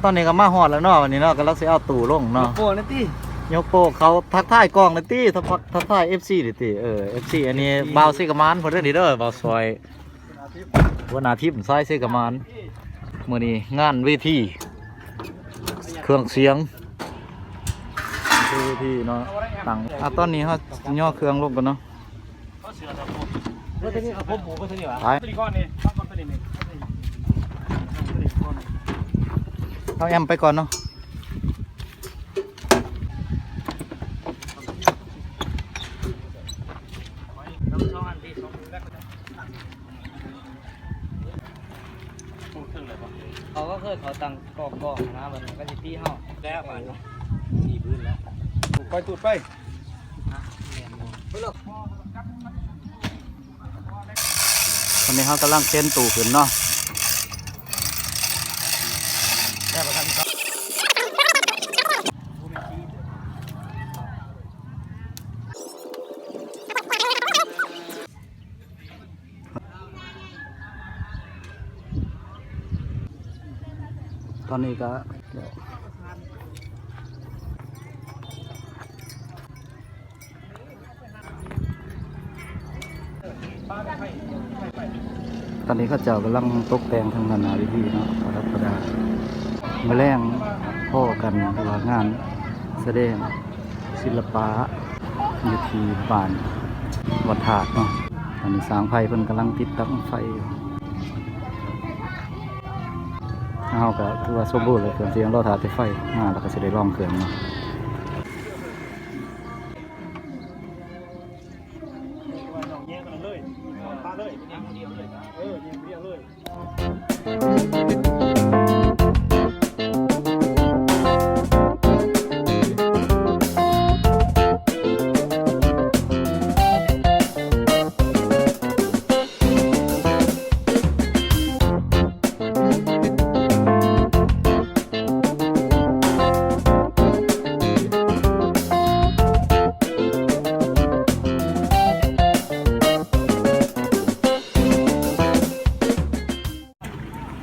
ตอนนี้ก็มาฮอดแล้วเนาะวันนี้เนาะก็เราสิเอาตู้ลงเนาะโป้นะตี้ยกโปกเขาทักทายกล้องเลยตี้ทักทาย FC ดิตี้FC อันนี้บาวซิกามานเพิ่นเด้อนี่เด้อบาวซอยหัวหน้าทีมซอยซิกามานมื้อนี้งานเวทีเครื่องเสียงเวทีเนาะตั้งตอนนี้เฮาย่อเครื่องลงกันเนาะรถนี้เอาผมหมูก็ตัวนี้วะ ไป ตัวนี้ก้อนนี่ตั้งก้อนตัวนี้นี่ เอาแอมไปก่อนเนาะเขาก็เคยเขาตังกอกนะมันก็จะตีห้าแล้วไปตีพื้นแล้วไปตูดไปตอนนี้เขากำลังเค้นตู้ขึ้นเนาะตอนนี้ก็ตอนนี้เขาเจ้ากำลังตกแต่งทางนานาวิธีเนาะประดับประดาเมื่อแรงพ่อกันระหว่างงานแสดงศิลปะอยู่ที่บ้านวัดถาดเนาะตอนนี้สร้างไฟเพิ่นกำลังติดตั้งไฟอยู่เอาก็คือว่าสมบูรณ์เลยเครื่องเสียงเราถาดไฟมาแล้วก็จะได้ลองเครื่องเนาะ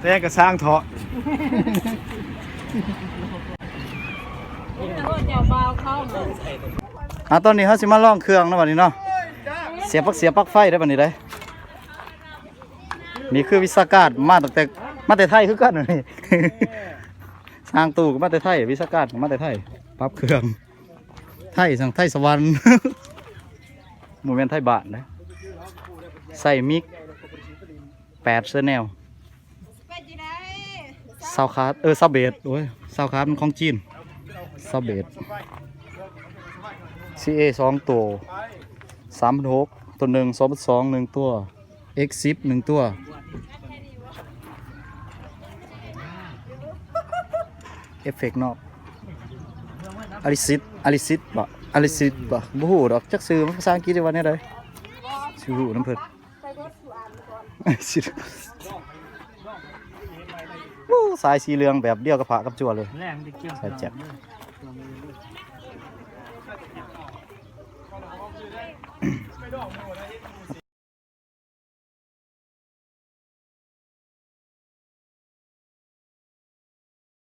แต่ก็สร้างเถาะตอนนี้เขาสิมาลองเครื่องนะวันนี้เนาะเสียบปลั๊กไฟได้บัดนี้ได้นี่คือวิศาการมาแต่ไทยคือกันนี่ สร้างตู้ก็มาแต่ไทยวิศาการก็มาแต่ไทยปรับเครื่องไทยสั่งไทยสวรรค์ โมเมนต์ไทยบ้านนะใส่มิก8เซอร์แนลซาวคาร์ซาวเบสโอ้ยซาวคาร์มันของจีนซาวเบส CA 2 ตัว3,600ตัวหนึ่ง2,200 1 ตัว X10 1 ตัวเอฟเฟกต์นอกอลิซิตบ่ฮู้ดอกจักซื้อภาษาอังกฤษได้ว่าแน่ใดชื่อฮู้น้ำเพิ่นสายสีเหลืองแบบเดียวกับผ้ากับจั่วเลยใส่แจ็ค